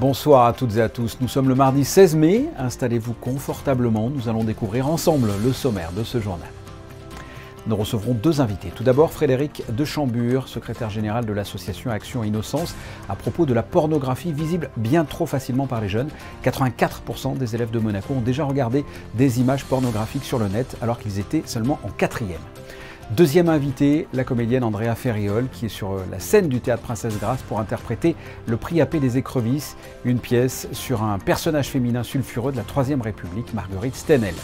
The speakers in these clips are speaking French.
Bonsoir à toutes et à tous, nous sommes le mardi 16 mai, installez-vous confortablement, nous allons découvrir ensemble le sommaire de ce journal. Nous recevrons deux invités. Tout d'abord, Frédéric de Chambure, secrétaire général de l'association Action Innocence, à propos de la pornographie visible bien trop facilement par les jeunes. 84% des élèves de Monaco ont déjà regardé des images pornographiques sur le net alors qu'ils étaient seulement en 4e. Deuxième invité, la comédienne Andrea Ferriol, qui est sur la scène du Théâtre Princesse Grace pour interpréter Le Prix à paix des écrevisses, une pièce sur un personnage féminin sulfureux de la Troisième République, Marguerite Stenel.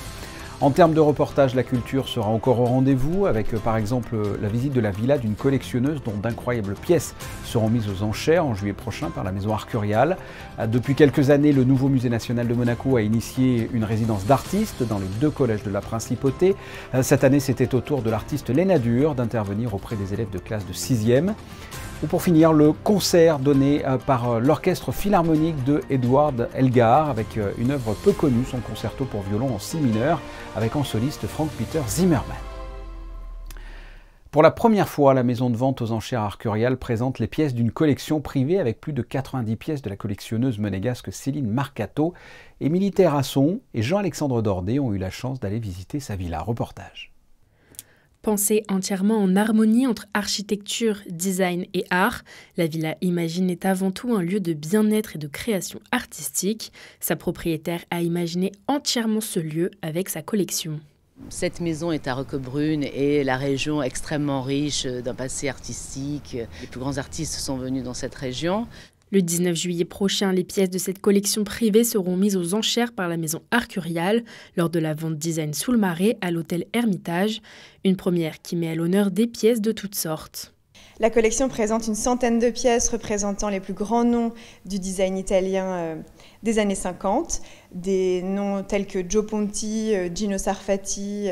En termes de reportage, la culture sera encore au rendez-vous avec par exemple la visite de la villa d'une collectionneuse dont d'incroyables pièces seront mises aux enchères en juillet prochain par la maison Arcurial. Depuis quelques années, le nouveau musée national de Monaco a initié une résidence d'artistes dans les deux collèges de la Principauté. Cette année, c'était au tour de l'artiste Léna Dur d'intervenir auprès des élèves de classe de 6e. Ou pour finir, le concert donné par l'orchestre philharmonique de Edward Elgar avec une œuvre peu connue, son concerto pour violon en si mineur, avec en soliste Frank-Peter Zimmermann. Pour la première fois, la maison de vente aux enchères Arcurial présente les pièces d'une collection privée avec plus de 90 pièces de la collectionneuse monégasque Céline Marcato. Émilie Terrasson et Jean-Alexandre Dordet ont eu la chance d'aller visiter sa villa. Reportage. Pensée entièrement en harmonie entre architecture, design et art, la Villa Imagine est avant tout un lieu de bien-être et de création artistique. Sa propriétaire a imaginé entièrement ce lieu avec sa collection. Cette maison est à Roquebrune et la région extrêmement riche d'un passé artistique. Les plus grands artistes sont venus dans cette région. Le 19 juillet prochain, les pièces de cette collection privée seront mises aux enchères par la maison Arcurial lors de la vente design sous le marais à l'hôtel Hermitage, une première qui met à l'honneur des pièces de toutes sortes. La collection présente une centaine de pièces représentant les plus grands noms du design italien des années 50, des noms tels que Gio Ponti, Gino Sarfati,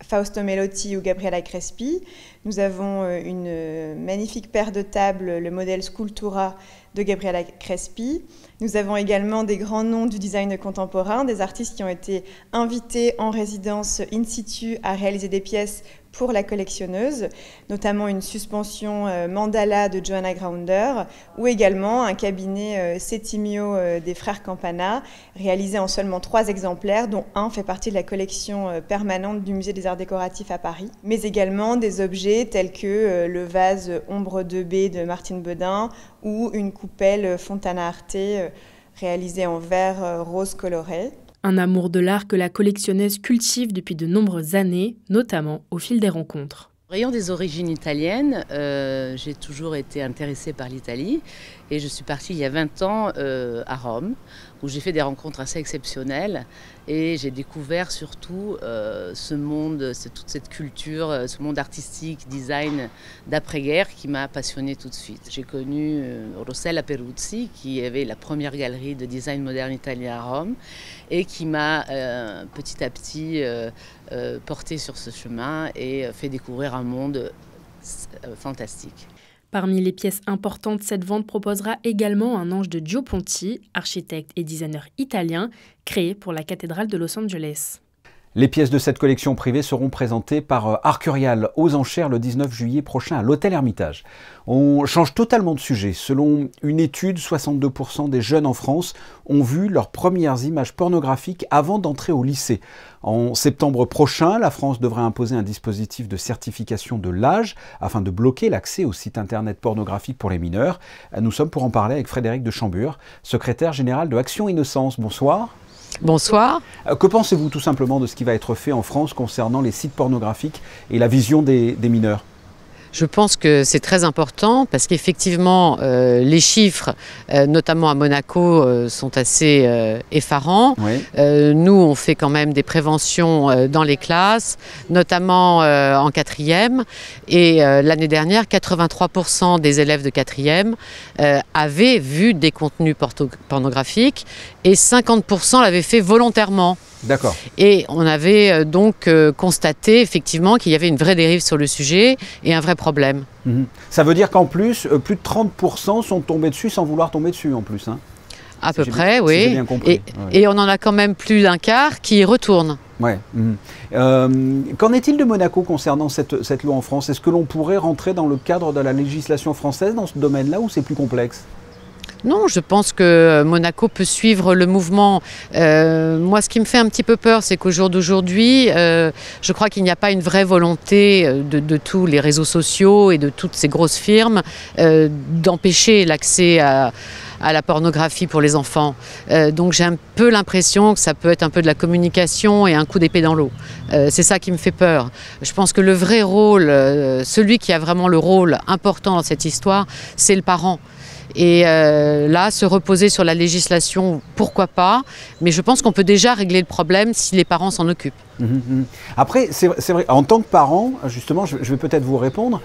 Fausto Melotti ou Gabriela Crespi. Nous avons une magnifique paire de tables, le modèle Scultura de Gabriela Crespi. Nous avons également des grands noms du design contemporain, des artistes qui ont été invités en résidence in situ à réaliser des pièces pour la collectionneuse, notamment une suspension mandala de Johanna Graunder ou également un cabinet Settimio des frères Campana, réalisé en seulement 3 exemplaires, dont un fait partie de la collection permanente du Musée des Arts Décoratifs à Paris, mais également des objets tels que le vase Ombre de baie de Martine Bedin ou une coupelle Fontana Arte réalisée en verre rose coloré. Un amour de l'art que la collectionneuse cultive depuis de nombreuses années, notamment au fil des rencontres. Ayant des origines italiennes, j'ai toujours été intéressée par l'Italie et je suis partie il y a 20 ans à Rome où j'ai fait des rencontres assez exceptionnelles et j'ai découvert surtout ce monde, toute cette culture, ce monde artistique, design d'après-guerre qui m'a passionnée tout de suite. J'ai connu Rossella Peruzzi qui avait la première galerie de design moderne italien à Rome et qui m'a petit à petit porté sur ce chemin et fait découvrir un monde fantastique. Parmi les pièces importantes, cette vente proposera également un ange de Gio Ponti, architecte et designer italien, créé pour la cathédrale de Los Angeles. Les pièces de cette collection privée seront présentées par Arcurial aux enchères le 19 juillet prochain à l'hôtel Hermitage. On change totalement de sujet. Selon une étude, 62% des jeunes en France ont vu leurs premières images pornographiques avant d'entrer au lycée. En septembre prochain, la France devrait imposer un dispositif de certification de l'âge afin de bloquer l'accès aux sites internet pornographiques pour les mineurs. Nous sommes pour en parler avec Frédéric de Chambure, secrétaire général de Action Innocence. Bonsoir. Bonsoir. Que pensez-vous tout simplement de ce qui va être fait en France concernant les sites pornographiques et la vision des mineurs ? Je pense que c'est très important parce qu'effectivement, les chiffres, notamment à Monaco, sont assez effarants. Oui. Nous, on fait quand même des préventions dans les classes, notamment en 4e. Et l'année dernière, 83% des élèves de 4e avaient vu des contenus pornographiques et 50% l'avaient fait volontairement. D'accord. Et on avait donc constaté effectivement qu'il y avait une vraie dérive sur le sujet et un vrai problème. Mmh. Ça veut dire qu'en plus, plus de 30% sont tombés dessus sans vouloir tomber dessus en plus, hein. À peu près, oui. Si j'ai bien compris. Et on en a quand même plus d'un quart qui y retournent. Ouais. Qu'en est-il de Monaco concernant cette loi en France? Est-ce que l'on pourrait rentrer dans le cadre de la législation française dans ce domaine-là ou c'est plus complexe? Non, je pense que Monaco peut suivre le mouvement. Moi, ce qui me fait un petit peu peur, c'est qu'au jour d'aujourd'hui, je crois qu'il n'y a pas une vraie volonté de tous les réseaux sociaux et de toutes ces grosses firmes d'empêcher l'accès à la pornographie pour les enfants. Donc j'ai un peu l'impression que ça peut être un peu de la communication et un coup d'épée dans l'eau. C'est ça qui me fait peur. Je pense que le vrai rôle, celui qui a vraiment le rôle important dans cette histoire, c'est le parent. Et là, se reposer sur la législation, pourquoi pas, mais je pense qu'on peut déjà régler le problème si les parents s'en occupent. Après, c'est vrai, en tant que parent, justement, je vais peut-être vous répondre,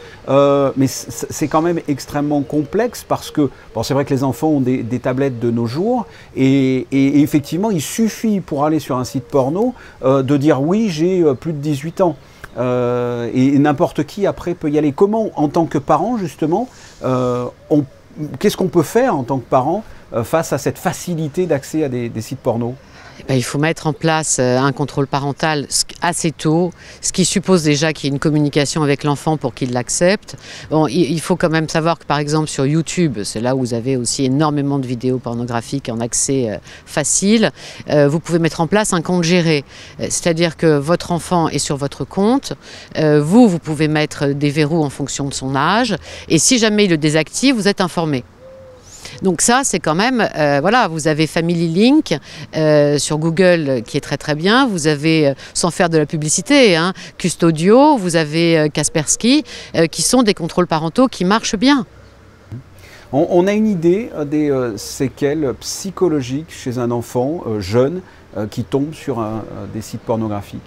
mais c'est quand même extrêmement complexe parce que, bon, c'est vrai que les enfants ont des tablettes de nos jours et effectivement, il suffit pour aller sur un site porno de dire oui, j'ai plus de 18 ans. Et n'importe qui après peut y aller. Comment, en tant que parent, justement, qu'est-ce qu'on peut faire en tant que parent face à cette facilité d'accès à des sites porno ? Il faut mettre en place un contrôle parental assez tôt, ce qui suppose déjà qu'il y ait une communication avec l'enfant pour qu'il l'accepte. Bon, il faut quand même savoir que par exemple sur YouTube, c'est là où vous avez aussi énormément de vidéos pornographiques en accès facile, vous pouvez mettre en place un compte géré. C'est-à-dire que votre enfant est sur votre compte, vous pouvez mettre des verrous en fonction de son âge, et si jamais il le désactive, vous êtes informé. Donc ça, c'est quand même, voilà, vous avez Family Link sur Google qui est très très bien, vous avez, sans faire de la publicité, hein, Custodio, vous avez Kaspersky, qui sont des contrôles parentaux qui marchent bien. On a une idée des séquelles psychologiques chez un enfant jeune qui tombe sur des sites pornographiques?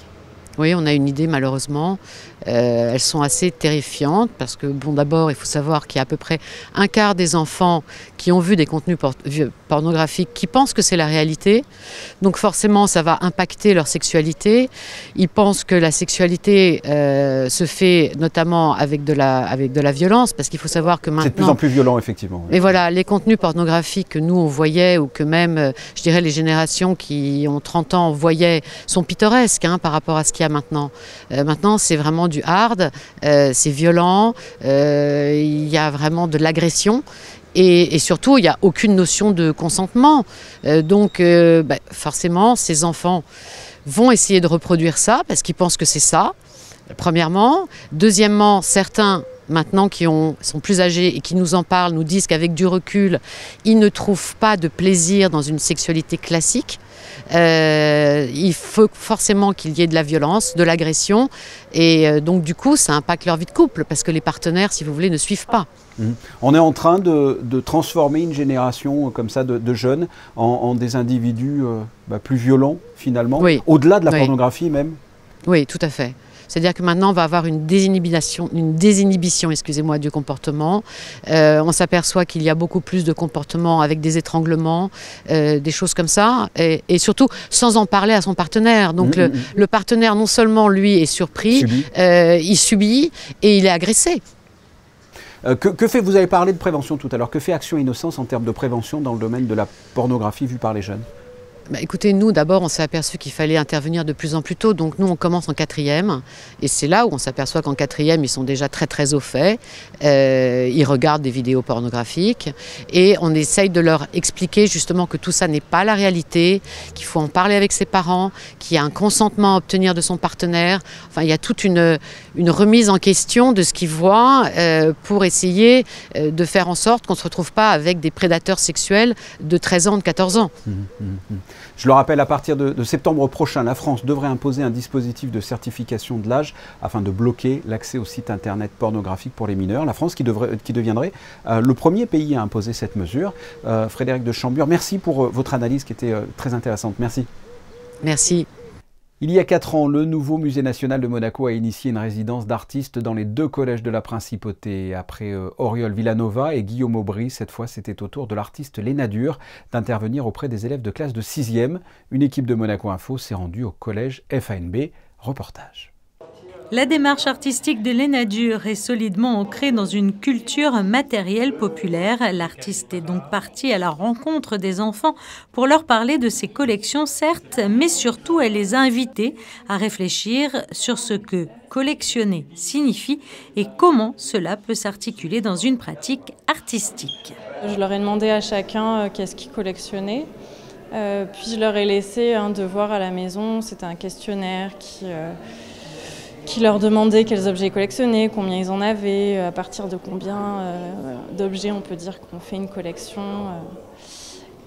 Oui, on a une idée malheureusement. Elles sont assez terrifiantes parce que, bon, d'abord, il faut savoir qu'il y a à peu près un quart des enfants qui ont vu des contenus pornographiques qui pensent que c'est la réalité. Donc forcément, ça va impacter leur sexualité. Ils pensent que la sexualité se fait notamment avec de la violence, parce qu'il faut savoir que maintenant... C'est de plus en plus violent, effectivement. Mais voilà, les contenus pornographiques que nous, on voyait, ou que même, je dirais, les générations qui ont 30 ans voyaient, sont pittoresques hein, par rapport à ce qu'il y a maintenant. Maintenant, c'est vraiment du hard, c'est violent, il y a vraiment de l'agression et surtout il n'y a aucune notion de consentement. Donc forcément ces enfants vont essayer de reproduire ça parce qu'ils pensent que c'est ça, premièrement. Deuxièmement, certains maintenant qui sont plus âgés et qui nous en parlent nous disent qu'avec du recul, ils ne trouvent pas de plaisir dans une sexualité classique. Il faut forcément qu'il y ait de la violence, de l'agression et donc du coup ça impacte leur vie de couple parce que les partenaires, si vous voulez, ne suivent pas. On est en train de transformer une génération comme ça de jeunes en des individus plus violents finalement, oui. Au-delà de la pornographie même. Oui, tout à fait. C'est-à-dire que maintenant, on va avoir une désinhibition excusez-moi, du comportement. On s'aperçoit qu'il y a beaucoup plus de comportements avec des étranglements, des choses comme ça, et surtout sans en parler à son partenaire. Donc le partenaire, non seulement lui est surpris, il subit et il est agressé. Que fait, vous avez parlé de prévention tout à l'heure, que fait Action Innocence en termes de prévention dans le domaine de la pornographie vue par les jeunes ? Écoutez, nous d'abord on s'est aperçu qu'il fallait intervenir de plus en plus tôt, donc nous on commence en 4e et c'est là où on s'aperçoit qu'en 4e ils sont déjà très très au fait, ils regardent des vidéos pornographiques et on essaye de leur expliquer justement que tout ça n'est pas la réalité, qu'il faut en parler avec ses parents, qu'il y a un consentement à obtenir de son partenaire, enfin il y a toute une remise en question de ce qu'ils voient pour essayer de faire en sorte qu'on ne se retrouve pas avec des prédateurs sexuels de 13 ans, de 14 ans. Je le rappelle, à partir de septembre prochain, la France devrait imposer un dispositif de certification de l'âge afin de bloquer l'accès aux sites internet pornographiques pour les mineurs. La France qui deviendrait le premier pays à imposer cette mesure. Frédérique de Chambure, merci pour votre analyse qui était très intéressante. Merci. Merci. Il y a 4 ans, le nouveau Musée national de Monaco a initié une résidence d'artistes dans les 2 collèges de la Principauté. Après Auriol Villanova et Guillaume Aubry, cette fois c'était au tour de l'artiste Léna Dur d'intervenir auprès des élèves de classe de 6e. Une équipe de Monaco Info s'est rendue au collège FANB. Reportage. La démarche artistique de Léna Dure est solidement ancrée dans une culture matérielle populaire. L'artiste est donc partie à la rencontre des enfants pour leur parler de ses collections, certes, mais surtout elle les a invités à réfléchir sur ce que collectionner signifie et comment cela peut s'articuler dans une pratique artistique. Je leur ai demandé à chacun qu'est-ce qu'ils collectionnaient. Puis je leur ai laissé un devoir à la maison. C'était un questionnaire qui leur demandait quels objets ils collectionnaient, combien ils en avaient, à partir de combien d'objets on peut dire qu'on fait une collection.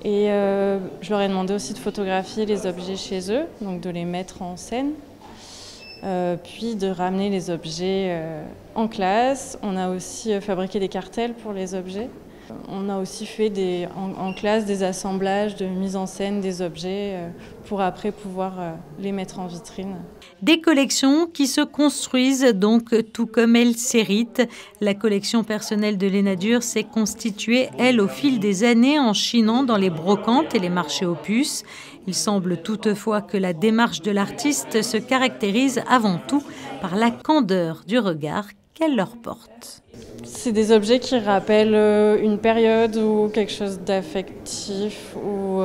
Et je leur ai demandé aussi de photographier les objets chez eux, donc de les mettre en scène, puis de ramener les objets en classe. On a aussi fabriqué des cartels pour les objets. On a aussi fait en classe des assemblages de mise en scène des objets pour après pouvoir les mettre en vitrine. Des collections qui se construisent donc tout comme elles s'héritent. La collection personnelle de Léna Dure s'est constituée, elle, au fil des années en chinant dans les brocantes et les marchés aux puces. Il semble toutefois que la démarche de l'artiste se caractérise avant tout par la candeur du regard qu'elle leur porte. C'est des objets qui rappellent une période ou quelque chose d'affectif ou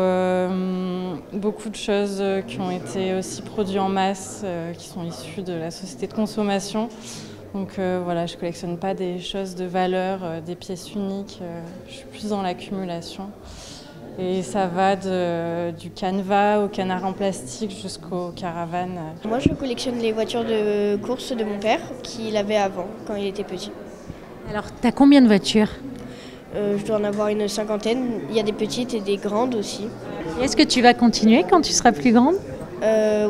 beaucoup de choses qui ont été aussi produites en masse, qui sont issues de la société de consommation. Donc voilà, je ne collectionne pas des choses de valeur, des pièces uniques, je suis plus dans l'accumulation. Et ça va du canevas au canard en plastique jusqu'aux caravanes. Moi, je collectionne les voitures de course de mon père, qu'il avait avant, quand il était petit. Alors, tu as combien de voitures ? Je dois en avoir une 50aine. Il y a des petites et des grandes aussi. Est-ce que tu vas continuer quand tu seras plus grande ?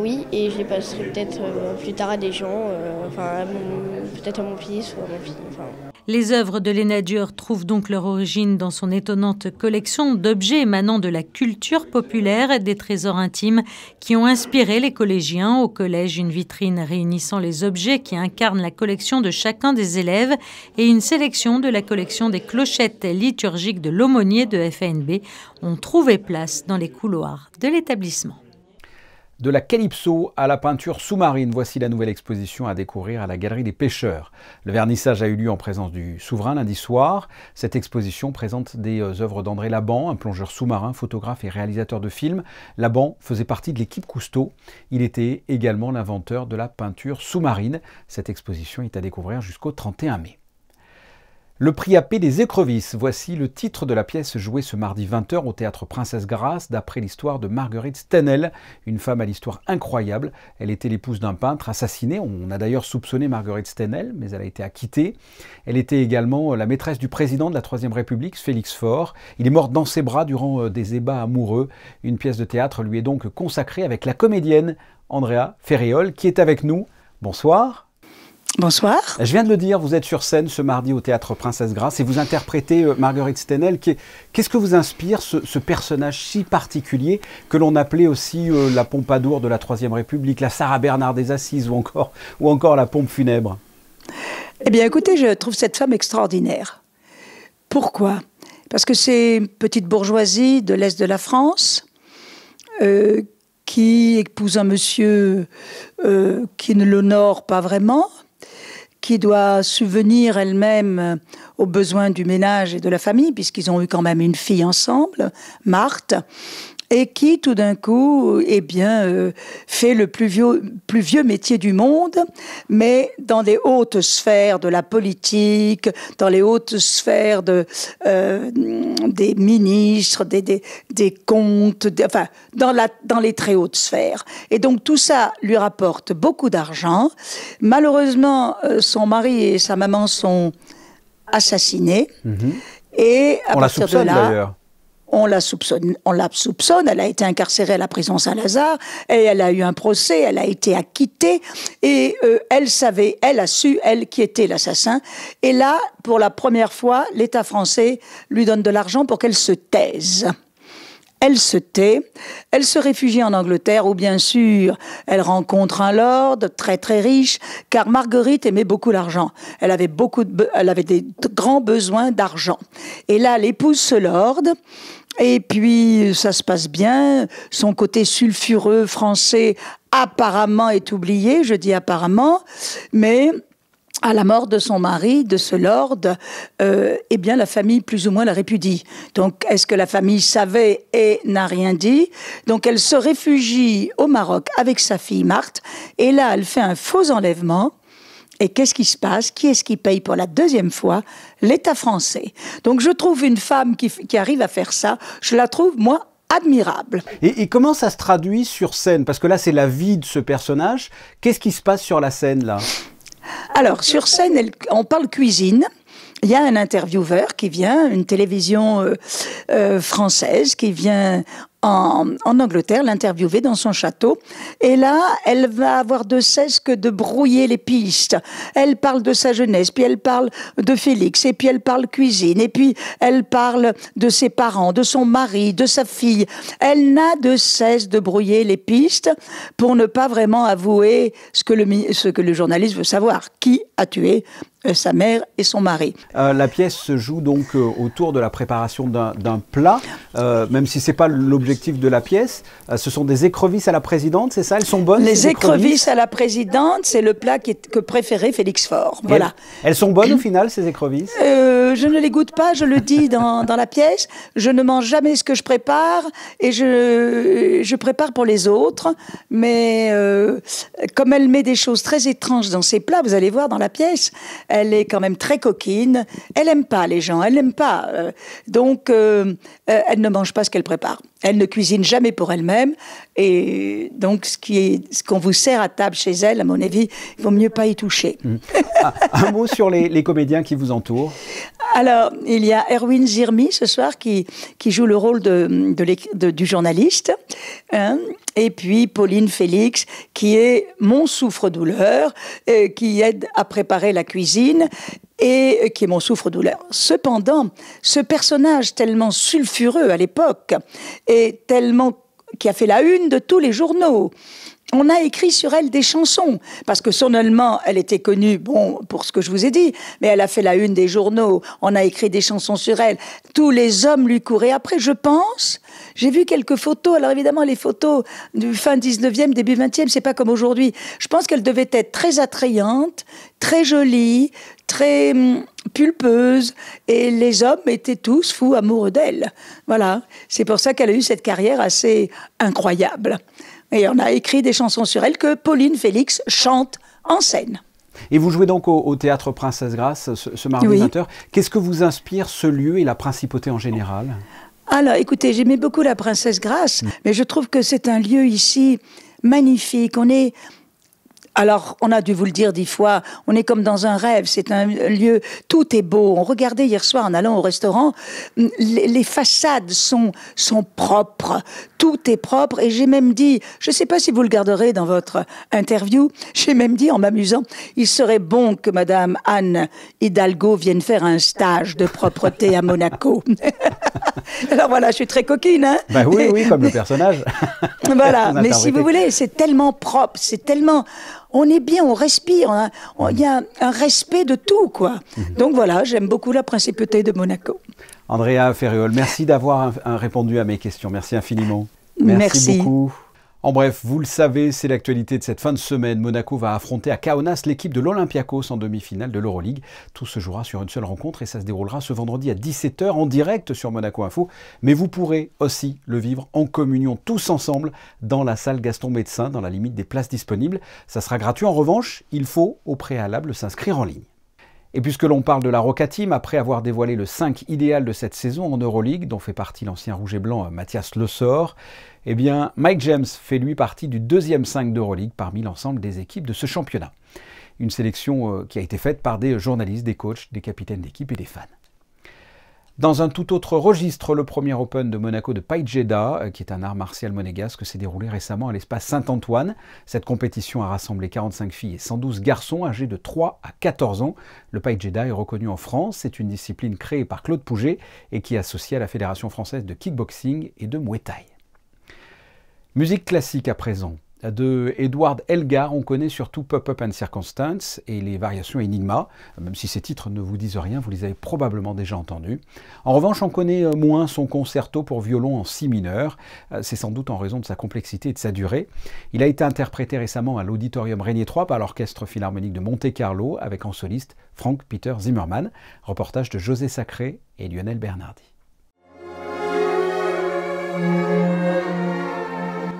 Oui, et je les passerai peut-être plus tard à des gens, peut-être à mon fils ou à ma fille. Les œuvres de Léna Dure trouvent donc leur origine dans son étonnante collection d'objets émanant de la culture populaire, des trésors intimes qui ont inspiré les collégiens. Au collège, une vitrine réunissant les objets qui incarnent la collection de chacun des élèves et une sélection de la collection des clochettes liturgiques de l'aumônier de FANB ont trouvé place dans les couloirs de l'établissement. De la calypso à la peinture sous-marine, voici la nouvelle exposition à découvrir à la Galerie des Pêcheurs. Le vernissage a eu lieu en présence du souverain lundi soir. Cette exposition présente des œuvres d'André Laban, un plongeur sous-marin, photographe et réalisateur de films. Laban faisait partie de l'équipe Cousteau. Il était également l'inventeur de la peinture sous-marine. Cette exposition est à découvrir jusqu'au 31 mai. Le prix AP des écrevisses, voici le titre de la pièce jouée ce mardi 20h au Théâtre Princesse Grace, d'après l'histoire de Marguerite Stenel, une femme à l'histoire incroyable. Elle était l'épouse d'un peintre assassiné, on a d'ailleurs soupçonné Marguerite Stenel, mais elle a été acquittée. Elle était également la maîtresse du président de la Troisième République, Félix Faure. Il est mort dans ses bras durant des ébats amoureux. Une pièce de théâtre lui est donc consacrée avec la comédienne Andrea Ferriol, qui est avec nous. Bonsoir. Bonsoir. Je viens de le dire, vous êtes sur scène ce mardi au Théâtre Princesse Grace et vous interprétez Marguerite Stenel. Qu'est-ce que vous inspire ce personnage si particulier que l'on appelait aussi la Pompadour de la Troisième République, la Sarah Bernard des Assises ou encore la pompe funèbre? Eh bien écoutez, je trouve cette femme extraordinaire. Pourquoi? Parce que c'est une petite bourgeoisie de l'Est de la France qui épouse un monsieur qui ne l'honore pas vraiment, qui doit subvenir elle-même aux besoins du ménage et de la famille, puisqu'ils ont eu quand même une fille ensemble, Marthe, et qui, tout d'un coup, fait le plus vieux métier du monde, mais dans des hautes sphères de la politique, dans les hautes sphères des ministres, des comtes, dans les très hautes sphères. Et donc tout ça lui rapporte beaucoup d'argent. Malheureusement, son mari et sa maman sont assassinés. Et à on la soupçonne d'ailleurs. On la soupçonne, elle a été incarcérée à la prison Saint-Lazare, et elle a eu un procès, elle a été acquittée, et elle a su, qui était l'assassin. Et là, pour la première fois, l'État français lui donne de l'argent pour qu'elle se taise. Elle se tait, elle se réfugie en Angleterre où bien sûr elle rencontre un lord très très riche, car Marguerite aimait beaucoup l'argent. Elle avait des grands besoins d'argent. Et là elle épouse ce lord Et puis, ça se passe bien. Son côté sulfureux français, apparemment, est oublié. Je dis apparemment. Mais à la mort de son mari, de ce lord, eh bien, la famille, plus ou moins, la répudie. Donc, est-ce que la famille savait et n'a rien dit? Donc, elle se réfugie au Maroc avec sa fille Marthe. Et là, elle fait un faux enlèvement. Et qu'est-ce qui se passe? Qui est-ce qui paye pour la deuxième fois? L'État français. Donc je trouve une femme qui arrive à faire ça, je la trouve, moi, admirable. Et comment ça se traduit sur scène? Parce que là, c'est la vie de ce personnage. Qu'est-ce qui se passe sur la scène, là? Alors, sur scène, on parle cuisine. Il y a un intervieweur qui vient, une télévision française qui vient en Angleterre l'interviewer dans son château. Et là, elle va avoir de cesse que de brouiller les pistes. Elle parle de sa jeunesse, puis elle parle de Félix, et puis elle parle cuisine, et puis elle parle de ses parents, de son mari, de sa fille. Elle n'a de cesse de brouiller les pistes pour ne pas vraiment avouer ce que le journaliste veut savoir. Qui a tué sa mère et son mari. La pièce se joue donc autour de la préparation d'un plat, même si ce n'est pas l'objectif de la pièce. Ce sont des écrevisses à la présidente, c'est ça? Elles sont bonnes? Les écrevisses à la présidente, c'est le plat que préférait Félix Faure. Voilà. Elles sont bonnes au final, ces écrevisses? Je ne les goûte pas, je le dis dans la pièce. Je ne mange jamais ce que je prépare et je prépare pour les autres. Mais comme elle met des choses très étranges dans ses plats, vous allez voir dans la pièce, elle est quand même très coquine. Elle n'aime pas les gens, elle n'aime pas. Donc, elle ne mange pas ce qu'elle prépare. Elle ne cuisine jamais pour elle-même. Et donc, ce qu'on vous sert à table chez elle, à mon avis, il vaut mieux pas y toucher. Un mot sur les comédiens qui vous entourent. Alors, il y a Erwin Zirmi ce soir qui joue le rôle du journaliste. Hein, et puis Pauline Félix qui est mon souffre-douleur, qui aide à préparer la cuisine et qui est mon souffre-douleur. Cependant, ce personnage tellement sulfureux à l'époque et qui a fait la une de tous les journaux, on a écrit sur elle des chansons, parce que son allemand, elle était connue, bon, pour ce que je vous ai dit, mais elle a fait la une des journaux, on a écrit des chansons sur elle, tous les hommes lui couraient après, je pense. J'ai vu quelques photos, alors évidemment les photos du fin 19e, début 20e, c'est pas comme aujourd'hui. Je pense qu'elle devait être très attrayante, très jolie, très pulpeuse, et les hommes étaient tous fous amoureux d'elle. Voilà, c'est pour ça qu'elle a eu cette carrière assez incroyable. Et on a écrit des chansons sur elle que Pauline Félix chante en scène. Et vous jouez donc au Théâtre Princesse Grace ce mardi 20h. Qu'est-ce que vous inspire ce lieu et la principauté en général? Alors, écoutez, j'aimais beaucoup la Princesse Grace, mais je trouve que c'est un lieu ici magnifique. Alors, on a dû vous le dire 10 fois, on est comme dans un rêve, c'est un lieu, tout est beau. On regardait hier soir en allant au restaurant, les façades sont propres, tout est propre. Et j'ai même dit, je ne sais pas si vous le garderez dans votre interview, j'ai même dit en m'amusant, il serait bon que Madame Anne Hidalgo vienne faire un stage de propreté à Monaco. Alors voilà, je suis très coquine, hein? Ben oui, comme le personnage. Voilà, mais si vous voulez, c'est tellement propre, c'est tellement... On est bien, on respire, il y a un respect de tout, quoi. Donc voilà, j'aime beaucoup la principauté de Monaco. Andrea Ferriol, merci d'avoir répondu à mes questions. Merci infiniment. Merci beaucoup. En bref, vous le savez, c'est l'actualité de cette fin de semaine. Monaco va affronter à Kaunas l'équipe de l'Olympiakos en demi-finale de l'Euroleague. Tout se jouera sur une seule rencontre et ça se déroulera ce vendredi à 17h en direct sur Monaco Info. Mais vous pourrez aussi le vivre en communion tous ensemble dans la salle Gaston Médecin, dans la limite des places disponibles. Ça sera gratuit. En revanche, il faut au préalable s'inscrire en ligne. Et puisque l'on parle de la Roca Team, après avoir dévoilé le 5 idéal de cette saison en Euroleague, dont fait partie l'ancien rouge et blanc Mathias Le Sort, eh bien Mike James fait lui partie du deuxième 5 d'Euroleague parmi l'ensemble des équipes de ce championnat. Une sélection qui a été faite par des journalistes, des coachs, des capitaines d'équipe et des fans. Dans un tout autre registre, le premier Open de Monaco de Païdjeda, qui est un art martial monégasque, s'est déroulé récemment à l'espace Saint-Antoine. Cette compétition a rassemblé 45 filles et 112 garçons âgés de 3 à 14 ans. Le Païdjeda est reconnu en France. C'est une discipline créée par Claude Pouget et qui est associée à la Fédération française de kickboxing et de Muay Thai. Musique classique à présent. De Edward Elgar, on connaît surtout Pop-Up and Circumstance et les variations Enigma. Même si ces titres ne vous disent rien, vous les avez probablement déjà entendus. En revanche, on connaît moins son concerto pour violon en si mineur. C'est sans doute en raison de sa complexité et de sa durée. Il a été interprété récemment à l'Auditorium Régnier III par l'Orchestre Philharmonique de Monte-Carlo avec en soliste Frank-Peter Zimmermann. Reportage de José Sacré et Lionel Bernardi.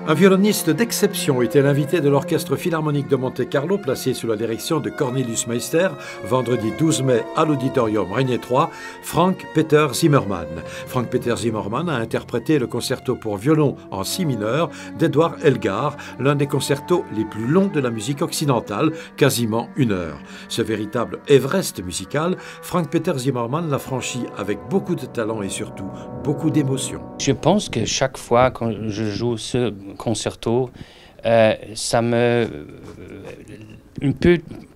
Un violoniste d'exception était l'invité de l'Orchestre Philharmonique de Monte-Carlo, placé sous la direction de Cornelius Meister, vendredi 12 mai à l'Auditorium Régnier III, Frank-Peter Zimmermann. Frank-Peter Zimmermann a interprété le concerto pour violon en si mineur d'Edward Elgar, l'un des concertos les plus longs de la musique occidentale, quasiment 1 heure. Ce véritable Everest musical, Frank-Peter Zimmermann l'a franchi avec beaucoup de talent et surtout beaucoup d'émotion. Je pense que chaque fois quand je joue ce concerto, ça me... une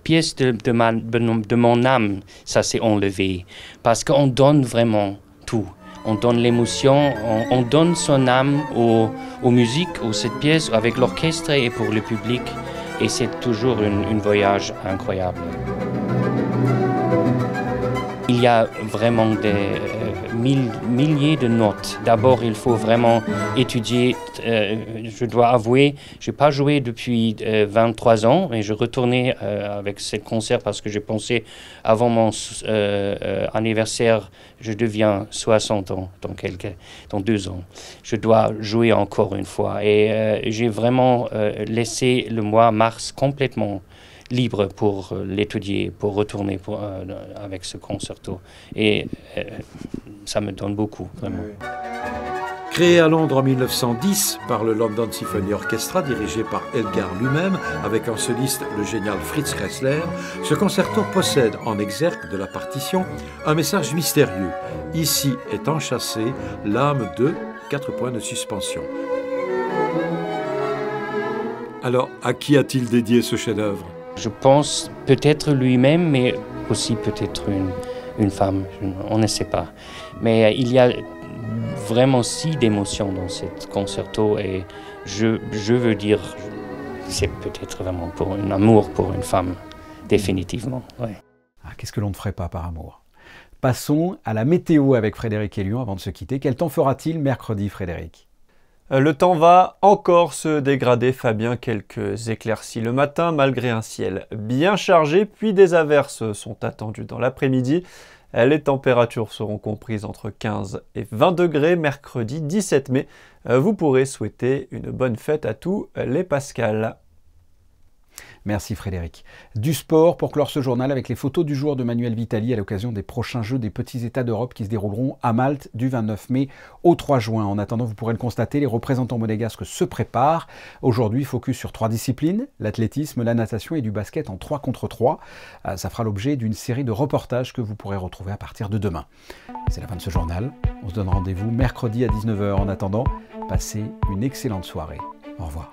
pièce de mon âme, ça s'est enlevé. Parce qu'on donne vraiment tout. On donne l'émotion, on donne son âme aux musiques, aux cette pièce, avec l'orchestre et pour le public. Et c'est toujours un voyage incroyable. Il y a vraiment des milliers de notes. D'abord, il faut vraiment étudier. Je dois avouer, je n'ai pas joué depuis 23 ans et je retournais avec ce concert parce que j'ai pensé, avant mon anniversaire, je deviens 60 ans dans 2 ans. Je dois jouer encore une fois. Et j'ai vraiment laissé le mois mars complètement libre pour l'étudier, pour retourner avec ce concerto. Et ça me donne beaucoup, vraiment. Créé à Londres en 1910 par le London Symphony Orchestra, dirigé par Elgar lui-même, avec en soliste le génial Fritz Kreisler, ce concerto possède en exergue de la partition un message mystérieux. Ici est enchâssée l'âme de... 4 points de suspension. Alors, à qui a-t-il dédié ce chef-d'œuvre ? Je pense peut-être lui-même, mais aussi peut-être une femme, on ne sait pas. Mais il y a vraiment si d'émotions dans ce concerto et je veux dire, c'est peut-être vraiment pour un amour pour une femme, définitivement. Ouais. Ah, qu'est-ce que l'on ne ferait pas par amour ? Passons à la météo avec Frédéric Hélion avant de se quitter. Quel temps fera-t-il mercredi, Frédéric ? Le temps va encore se dégrader, Fabien, quelques éclaircies le matin malgré un ciel bien chargé, puis des averses sont attendues dans l'après-midi. Les températures seront comprises entre 15 et 20 degrés mercredi 17 mai. Vous pourrez souhaiter une bonne fête à tous les Pascals. Merci Frédéric. Du sport pour clore ce journal avec les photos du jour de Manuel Vitali à l'occasion des prochains Jeux des petits États d'Europe qui se dérouleront à Malte du 29 mai au 3 juin. En attendant, vous pourrez le constater, les représentants monégasques se préparent. Aujourd'hui, focus sur 3 disciplines, l'athlétisme, la natation et du basket en 3 contre 3. Ça fera l'objet d'une série de reportages que vous pourrez retrouver à partir de demain. C'est la fin de ce journal. On se donne rendez-vous mercredi à 19 h. En attendant, passez une excellente soirée. Au revoir.